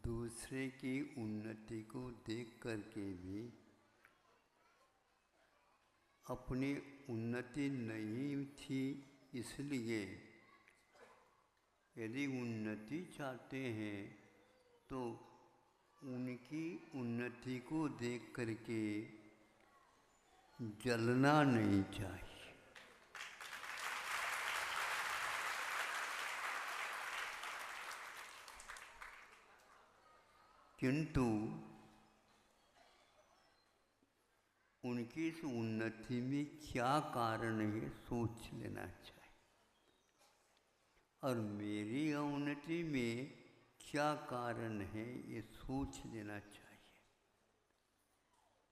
दूसरे की उन्नति को देख करके भी अपनी उन्नति नहीं थी, इसलिए यदि उन्नति चाहते हैं तो उनकी उन्नति को देख करके जलना नहीं चाहिए। किंतु उनकी इस उन्नति में क्या कारण है सोच लेना चाहिए, और मेरी उन्नति में क्या कारण है ये सोच लेना चाहिए।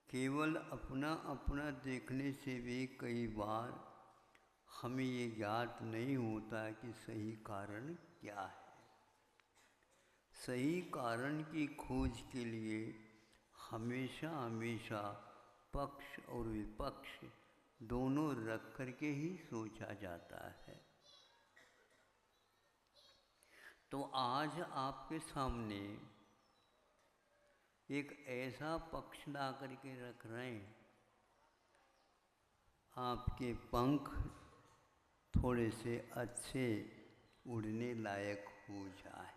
केवल अपना अपना देखने से भी कई बार हमें ये ज्ञात नहीं होता कि सही कारण क्या है। सही कारण की खोज के लिए हमेशा हमेशा पक्ष और विपक्ष दोनों रख करके ही सोचा जाता है। तो आज आपके सामने एक ऐसा पक्ष ला करके रख रहे हैं, आपके पंख थोड़े से अच्छे उड़ने लायक हो जाए।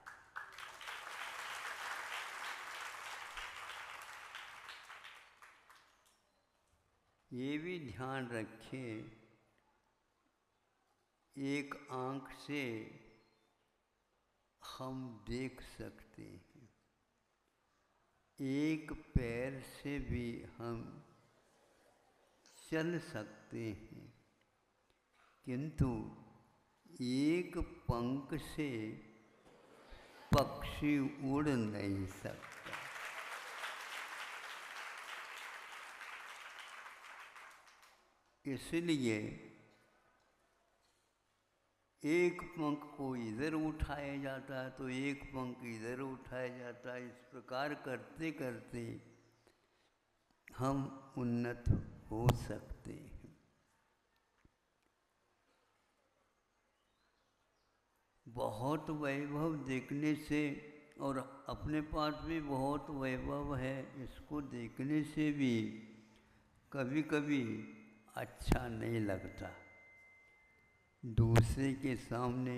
ये भी ध्यान रखें, एक आँख से हम देख सकते हैं, एक पैर से भी हम चल सकते हैं, किंतु एक पंख से पक्षी उड़ नहीं सकता। इसलिए एक पंख को इधर उठाया जाता है तो एक पंख इधर उठाया जाता है। इस प्रकार करते करते हम उन्नत हो सकते हैं। बहुत वैभव देखने से, और अपने पास भी बहुत वैभव है, इसको देखने से भी कभी कभी अच्छा नहीं लगता। दूसरे के सामने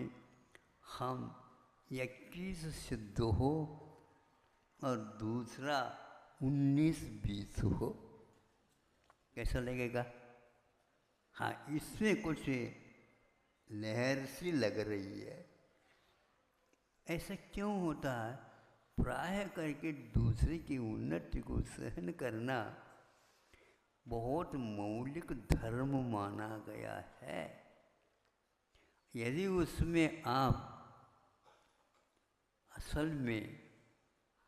हम 21 सिद्ध हो और दूसरा 19-20 हो, कैसा लगेगा? हाँ, इसमें कुछ लहर सी लग रही है। ऐसा क्यों होता है? प्राय करके दूसरे की उन्नति को सहन करना बहुत मौलिक धर्म माना गया है। यदि उसमें आप असल में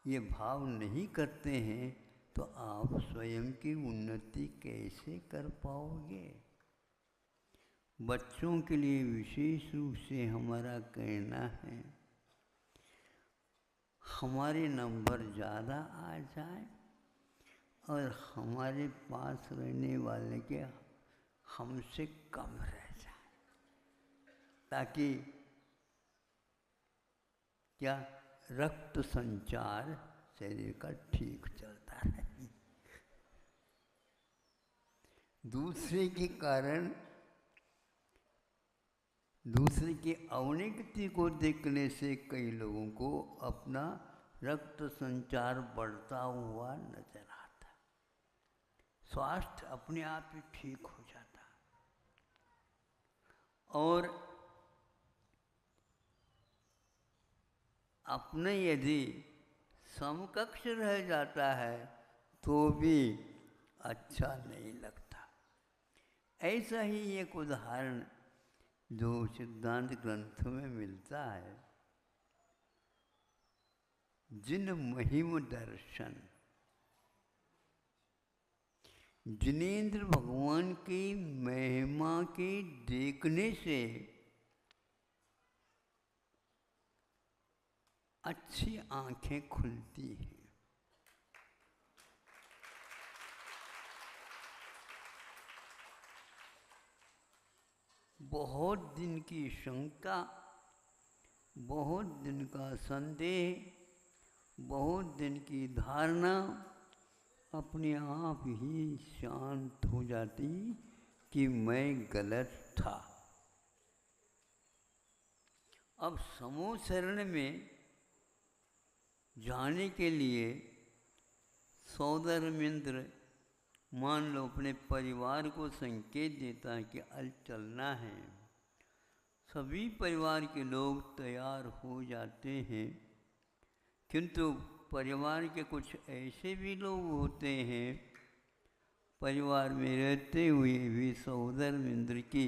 ये भाव नहीं करते हैं तो आप स्वयं की उन्नति कैसे कर पाओगे? बच्चों के लिए विशेष रूप से हमारा कहना है, हमारे नंबर ज़्यादा आ जाए और हमारे पास रहने वाले के हमसे कम रह जाए, ताकि क्या रक्त संचार शरीर का ठीक चलता है। दूसरे के कारण दूसरे की अवनति को देखने से कई लोगों को अपना रक्त संचार बढ़ता हुआ नजर आता, स्वास्थ्य अपने आप ही ठीक हो जाता। और अपने यदि समकक्ष रह जाता है तो भी अच्छा नहीं लगता। ऐसा ही एक उदाहरण जो सिद्धांत ग्रंथों में मिलता है, जिन महिम दर्शन, जिनेंद्र भगवान की महिमा के देखने से अच्छी आंखें खुलती हैं। बहुत दिन की शंका, बहुत दिन का संदेह, बहुत दिन की धारणा अपने आप ही शांत हो जाती कि मैं गलत था। अब समूह शरण में जाने के लिए सौदर्मिंद्र मान लो अपने परिवार को संकेत देता है कि अल चलना है। सभी परिवार के लोग तैयार हो जाते हैं, किंतु परिवार के कुछ ऐसे भी लोग होते हैं परिवार में रहते हुए भी सौदर्मिंद्र की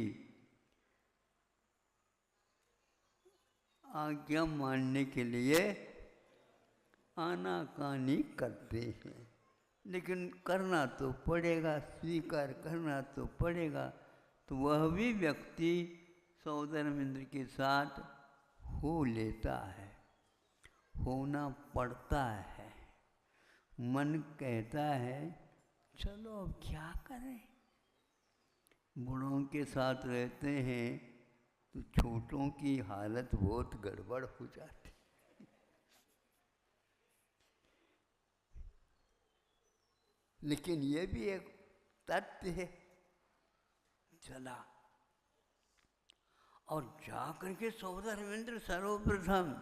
आज्ञा मानने के लिए आनाकानी करते हैं। लेकिन करना तो पड़ेगा, स्वीकार करना तो पड़ेगा। तो वह भी व्यक्ति सौदर्मिंद्र के साथ हो लेता है, होना पड़ता है। मन कहता है चलो अब क्या करें, बड़ों के साथ रहते हैं तो छोटों की हालत बहुत गड़बड़ हो जाती। लेकिन ये भी एक तथ्य है। चला और जाकर के सौदर्मिंद्र सर्वप्रथम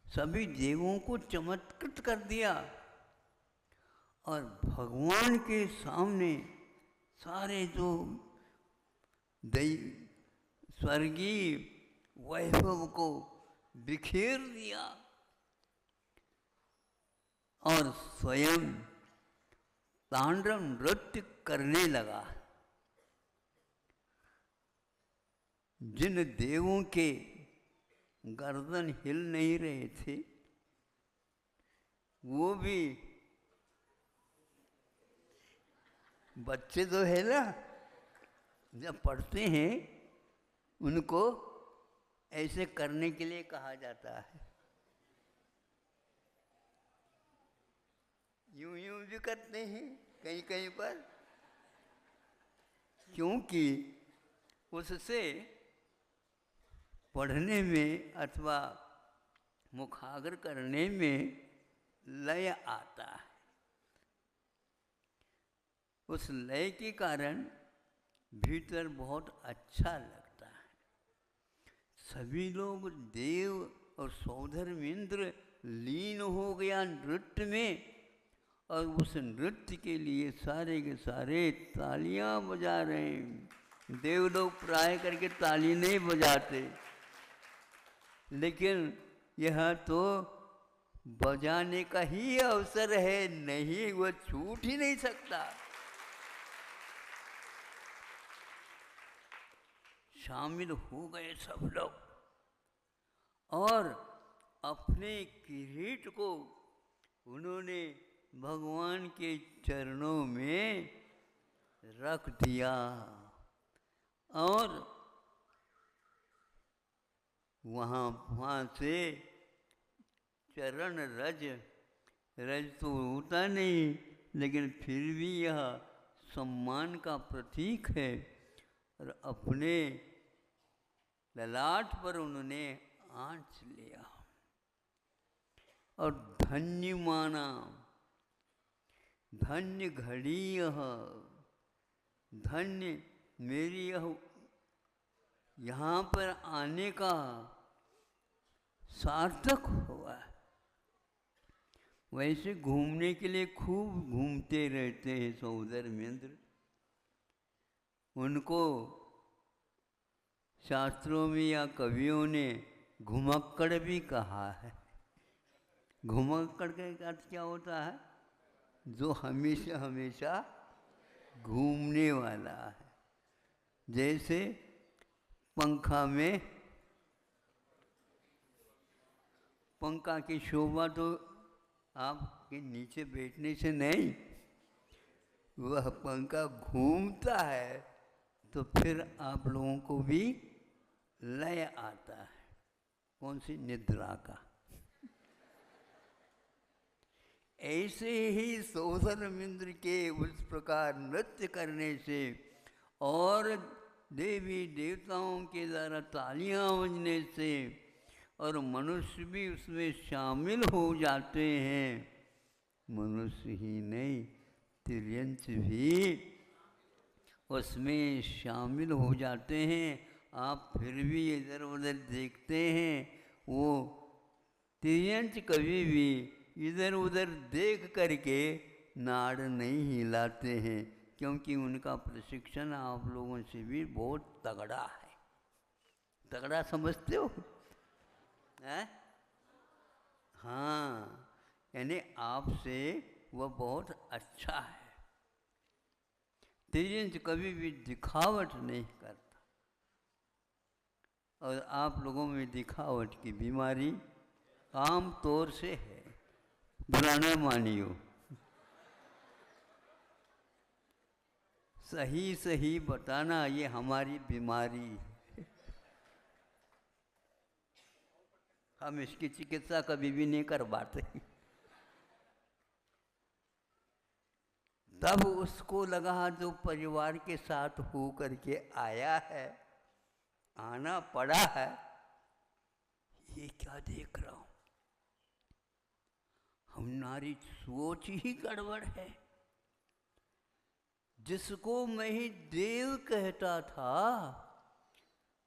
सभी देवों को चमत्कृत कर दिया और भगवान के सामने सारे जो स्वर्गीय वैभव को बिखेर दिया और स्वयं तांडव नृत्य करने लगा। जिन देवों के गर्दन हिल नहीं रहे थे वो भी, बच्चे तो है ना, जब पढ़ते हैं उनको ऐसे करने के लिए कहा जाता है। यूं यूं भी करते हैं कहीं कहीं पर, क्योंकि उससे पढ़ने में अथवा मुखाग्र करने में लय आता है। उस लय के कारण भीतर बहुत अच्छा लगता है। सभी लोग देव और सौधर्मिंद्र लीन हो गया नृत्य में और उस नृत्य के लिए सारे के सारे तालियां बजा रहे हैं। देव लोग प्राय करके ताली नहीं बजाते, लेकिन यह तो बजाने का ही अवसर है, नहीं वो छूट ही नहीं सकता। शामिल हो गए सब लोग और अपने किरीट को उन्होंने भगवान के चरणों में रख दिया और वहाँ से चरण रज तो होता नहीं, लेकिन फिर भी यह सम्मान का प्रतीक है और अपने ललाट पर उन्होंने आंच लिया और धन्य माना। धन्य घड़ी यह, धन्य मेरी यह यहाँ पर आने का सार्थक हुआ। वैसे घूमने के लिए खूब घूमते रहते हैं सौधर्मेंद्र। उनको शास्त्रों में या कवियों ने घुमक्कड़ भी कहा है। घुमक्कड़ का अर्थ क्या होता है? जो हमेशा हमेशा घूमने वाला है। जैसे पंखा में, पंखा की शोभा तो आपके नीचे बैठने से नहीं, वह पंखा घूमता है तो फिर आप लोगों को भी लय आता है। कौन सी? निद्रा का। ऐसे ही सौधर्मेंद्र के उस प्रकार नृत्य करने से और देवी देवताओं के द्वारा तालियां बजने से और मनुष्य भी उसमें शामिल हो जाते हैं। मनुष्य ही नहीं, तिर्यंच भी उसमें शामिल हो जाते हैं। आप फिर भी इधर उधर देखते हैं, वो तिर्यंच कभी भी इधर उधर देख करके नाड़ नहीं हिलाते हैं, क्योंकि उनका प्रशिक्षण आप लोगों से भी बहुत तगड़ा है। तगड़ा समझते हो? हैं? हाँ, यानी आपसे वह बहुत अच्छा है। तिर्यंच कभी भी दिखावट नहीं करता, और आप लोगों में दिखावट की बीमारी आम तौर से है, बुरा न मानियो। सही सही बताना ये हमारी बीमारी है। हम इसकी चिकित्सा कभी भी नहीं करवाते। तब उसको लगा जो परिवार के साथ हो करके आया है, आना पड़ा है, ये क्या देख रहा हूं, हमारी सोच ही गड़बड़ है। जिसको मैं ही देव कहता था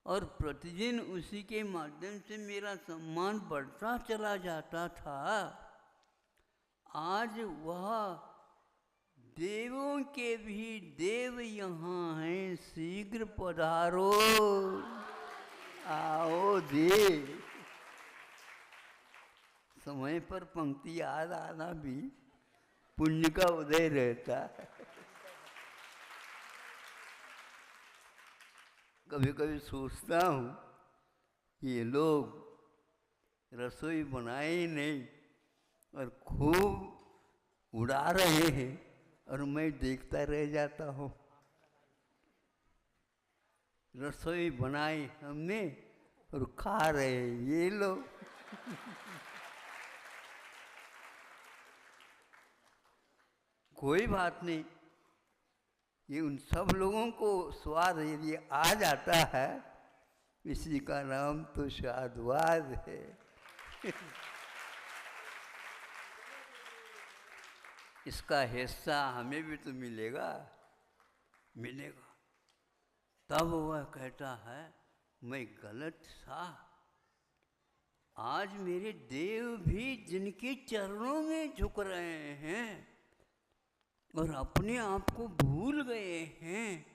और प्रतिदिन उसी के माध्यम से मेरा सम्मान बढ़ता चला जाता था, आज वह देवों के भी देव यहाँ हैं, शीघ्र पधारो, आओ देव। समय पर पंक्ति याद आना भी पुण्य का उदय रहता है। कभी कभी सोचता हूँ ये लोग रसोई बनाए ही नहीं और खूब उड़ा रहे हैं, और मैं देखता रह जाता हूँ। रसोई बनाई हमने और खा रहे ये लोग। कोई बात नहीं, ये उन सब लोगों को स्वाद यदि आ जाता है, इसी का नाम तो स्वादवाद है। इसका हिस्सा हमें भी तो मिलेगा, मिलेगा। तब वह कहता है मैं गलत था। आज मेरे देव भी जिनके चरणों में झुक रहे हैं और अपने आप को भूल गए हैं,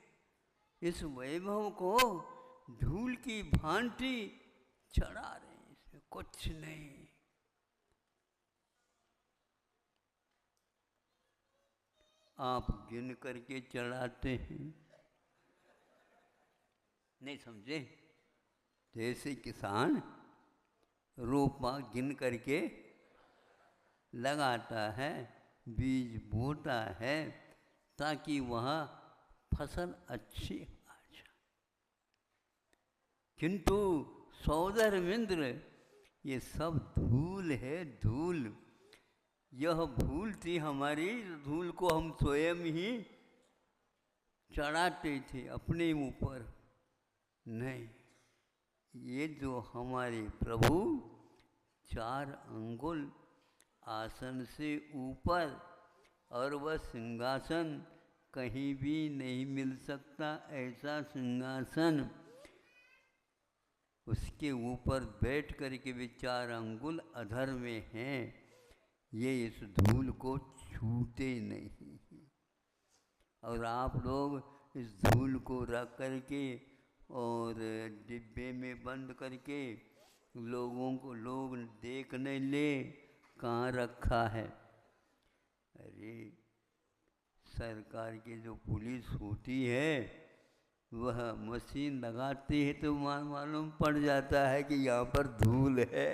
इस वैभव को धूल की भांति चढ़ा रहे हैं, इसमें कुछ नहीं। आप गिन करके चढ़ाते हैं, नहीं समझे? जैसे किसान रोपा गिन करके लगाता है, बीज बोता है, ताकि वहाँ फसल अच्छी आ जाए। किंतु सौदर्मिंद्र, ये सब धूल है, धूल। यह भूल थी हमारी, धूल को हम स्वयं ही चढ़ाते थे अपने ऊपर। नहीं, ये जो हमारे प्रभु 4 अंगुल आसन से ऊपर, और वह सिंहासन कहीं भी नहीं मिल सकता, ऐसा सिंहासन, उसके ऊपर बैठ कर के भी 4 अंगुल अधर में हैं। ये इस धूल को छूते नहीं, और आप लोग इस धूल को रख करके और डिब्बे में बंद करके लोगों को, लोग देखने ले कहाँ रखा है। अरे सरकार की जो पुलिस होती है, वह मशीन लगाती है तो मालूम पड़ जाता है कि यहाँ पर धूल है।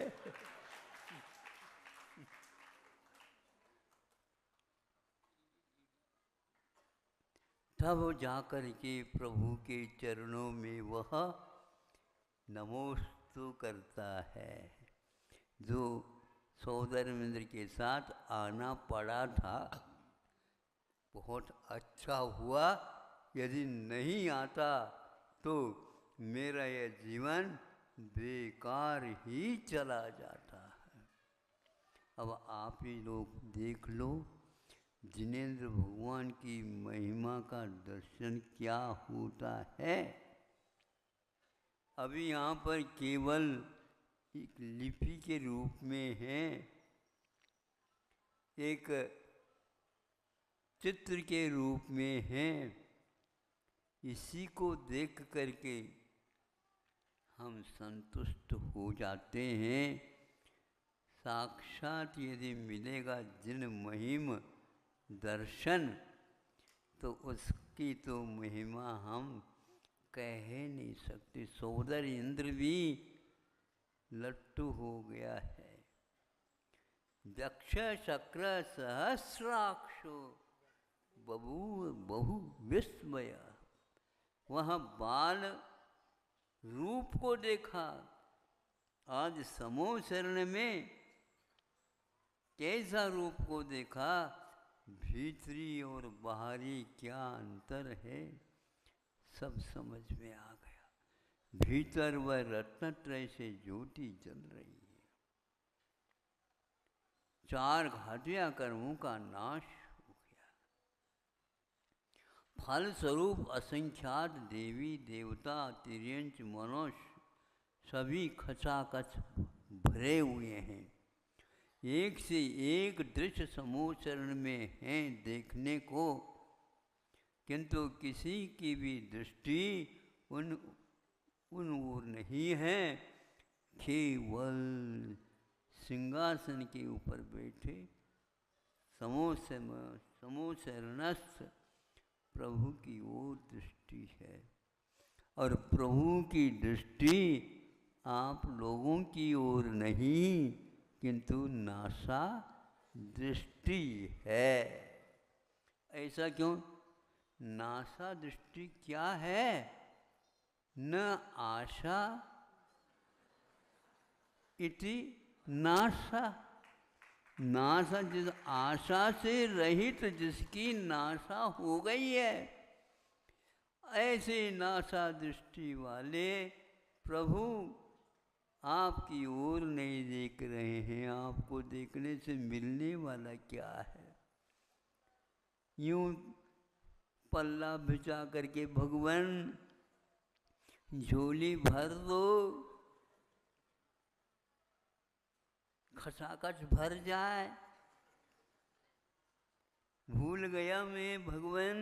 तब जाकर के प्रभु के चरणों में वह नमोस्तु करता है। जो सौदर्मिंद्र के साथ आना पड़ा था, बहुत अच्छा हुआ। यदि नहीं आता तो मेरा यह जीवन बेकार ही चला जाता है। अब आप ही लोग देख लो, जिनेंद्र भगवान की महिमा का दर्शन क्या होता है। अभी यहाँ पर केवल एक लिपि के रूप में है, एक चित्र के रूप में है। इसी को देख करके हम संतुष्ट हो जाते हैं। साक्षात यदि मिलेगा जिन महिम दर्शन, तो उसकी तो महिमा हम कह नहीं सकते। सोदर इंद्र भी लट्टू हो गया है। दक्ष शक्र सहस्राक्षो बभू बहु विस्मय। वह बाल रूप को देखा। आज समूह शरण में कैसा रूप को देखा, भीतरी और बाहरी क्या अंतर है, सब समझ में आ गया। भीतर वह रत्नत्रय से ज्योति जल रही है। चार घाटिया कर्मों का नाश हो गया। फल स्वरूप असंख्यात देवी देवता तिर्यंच मनुष्य सभी खचाखच भरे हुए हैं। एक से एक दृश्य समूह चरण में हैं देखने को, किंतु किसी की भी दृष्टि उन ओर नहीं है। केवल सिंहासन के ऊपर बैठे समूह शरणस्थ प्रभु की ओर दृष्टि है। और प्रभु की दृष्टि आप लोगों की ओर नहीं, किंतु नासा दृष्टि है। ऐसा क्यों? नासा दृष्टि क्या है? न आशा इति नासा। नासा जिस आशा से रहित जिसकी नासा हो गई है, ऐसे नासा दृष्टि वाले प्रभु आपकी ओर नहीं देख रहे हैं। आपको देखने से मिलने वाला क्या है? यूं पल्ला भिजा करके भगवान झोली भर दो, खचाखच भर जाए। भूल गया मैं भगवान,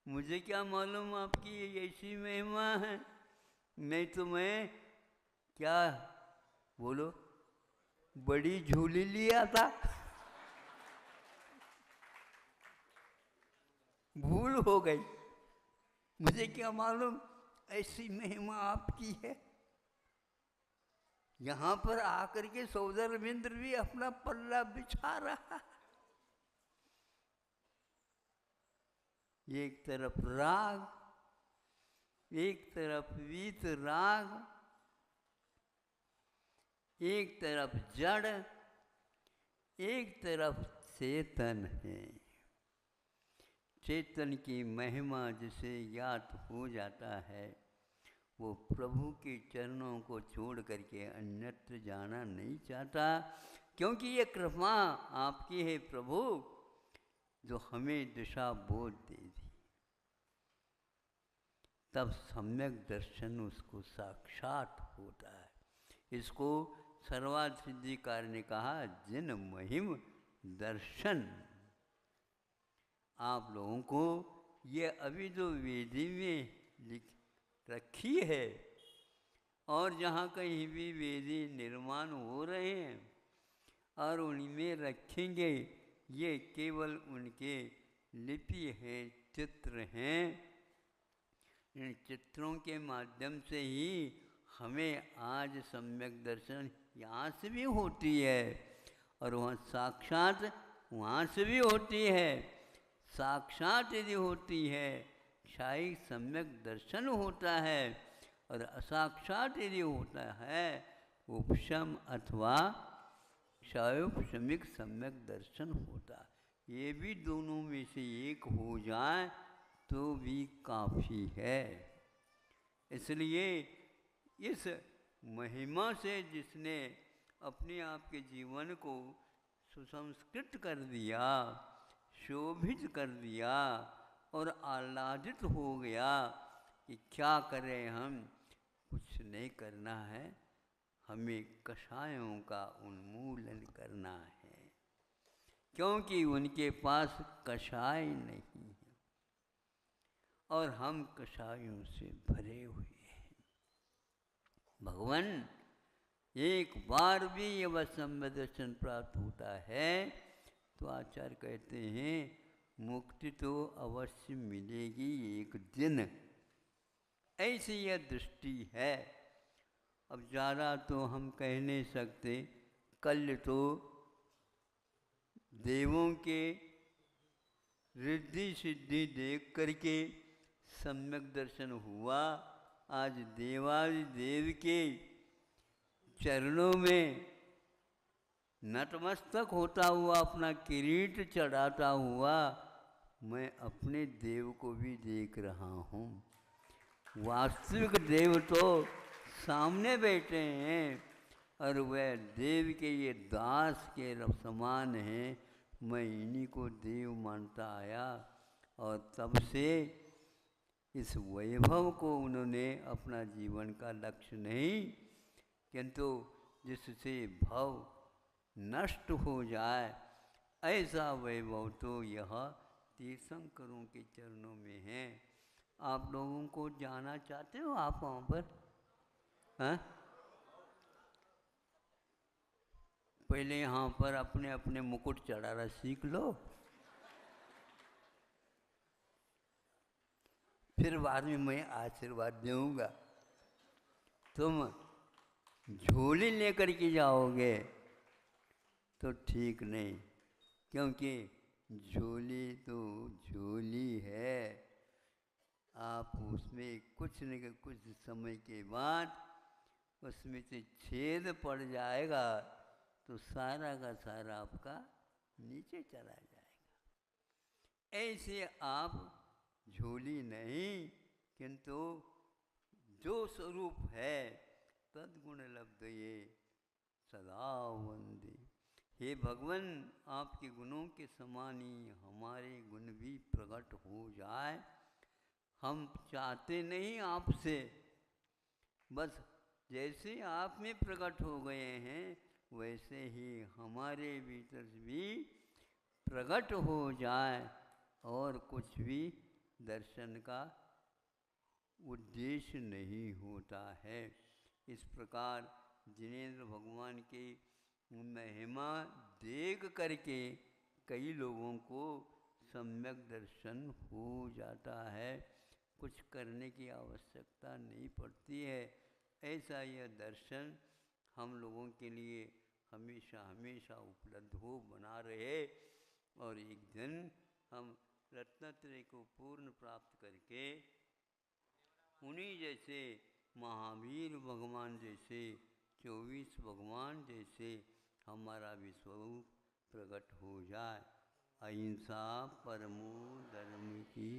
मुझे क्या मालूम आपकी ऐसी महिमा है। नहीं तो मैं क्या बोलो बड़ी झूली लिया था। भूल हो गई, मुझे क्या मालूम ऐसी महिमा आपकी है। यहाँ पर आकर के सौदर मिंद्र भी अपना पल्ला बिछा रहा। एक तरफ राग, एक तरफ वीत राग, एक तरफ जड़, एक तरफ चेतन है। चेतन की महिमा जिसे याद हो जाता है, वो प्रभु के चरणों को छोड़ करके अन्यत्र जाना नहीं चाहता। क्योंकि ये कृपा आपकी है प्रभु, जो हमें दिशा बोध दे दी। तब सम्यक दर्शन उसको साक्षात होता है। इसको सर्वार्थ सिद्धिकार ने कहा जिन महिम दर्शन। आप लोगों को ये अभी जो वेदी में लिख रखी है, और जहाँ कहीं भी वेदी निर्माण हो रहे हैं और उनमें रखेंगे, ये केवल उनके लिपि हैं, चित्र हैं। इन चित्रों के माध्यम से ही हमें आज सम्यक दर्शन यहाँ से भी होती है, और वहाँ साक्षात वहाँ से भी होती है। साक्षात यदि होती है, क्षायिक सम्यक दर्शन होता है, और असाक्षात यदि होता है, उपशम अथवा क्षयोपशमिक सम्यक दर्शन होता। ये भी दोनों में से एक हो जाए तो भी काफ़ी है। इसलिए इस महिमा से जिसने अपने आप के जीवन को सुसंस्कृत कर दिया, शोभित कर दिया और आह्लादित हो गया कि क्या करें हम, कुछ नहीं करना है, हमें कषायों का उन्मूलन करना है, क्योंकि उनके पास कषाय नहीं है और हम कषायों से भरे हुए हैं। भगवान एक बार भी ये वह संवेदन प्राप्त होता है तो आचार्य कहते हैं मुक्ति तो अवश्य मिलेगी एक दिन, ऐसी यह दृष्टि है। अब ज़्यादा तो हम कह नहीं सकते। कल तो देवों के रिद्धि सिद्धि देख करके सम्यक दर्शन हुआ। आज देवादिदेव के चरणों में नतमस्तक होता हुआ, अपना किरीट चढ़ाता हुआ मैं अपने देव को भी देख रहा हूँ। वास्तविक देव तो सामने बैठे हैं और वह देव के ये दास के समान हैं। मैं इन्हीं को देव मानता आया और तब से इस वैभव को उन्होंने अपना जीवन का लक्ष्य नहीं, किंतु जिससे भव नष्ट हो जाए ऐसा वैभव तो यह तीर्थंकरों के चरणों में है। आप लोगों को जाना चाहते हो आप वहाँ पर? हाँ, पहले यहाँ पर अपने अपने मुकुट चढ़ाना सीख लो, फिर बाद में मैं आशीर्वाद दूंगा। तुम झोली लेकर के जाओगे तो ठीक नहीं, क्योंकि झोली तो झोली है। आप उसमें कुछ न कुछ समय के बाद उसमें से छेद पड़ जाएगा तो सारा का सारा आपका नीचे चला जाएगा। ऐसे आप झोली नहीं, किंतु जो स्वरूप है तद्गुण लब्धये सदा वंदे। हे भगवान, आपके गुणों के समान ही हमारे गुण भी प्रकट हो जाए। हम चाहते नहीं आपसे, बस जैसे आप में प्रकट हो गए हैं वैसे ही हमारे भीतर भी प्रकट हो जाए और कुछ भी दर्शन का उद्देश्य नहीं होता है। इस प्रकार जिनेंद्र भगवान की महिमा देख करके कई लोगों को सम्यक दर्शन हो जाता है, कुछ करने की आवश्यकता नहीं पड़ती है। ऐसा यह दर्शन हम लोगों के लिए हमेशा हमेशा उपलब्ध हो, बना रहे और एक दिन हम रत्नत्रय को पूर्ण प्राप्त करके उन्हीं जैसे महावीर भगवान जैसे 24 भगवान जैसे हमारा भी स्वरूप प्रकट हो जाए। अहिंसा परमो धर्म की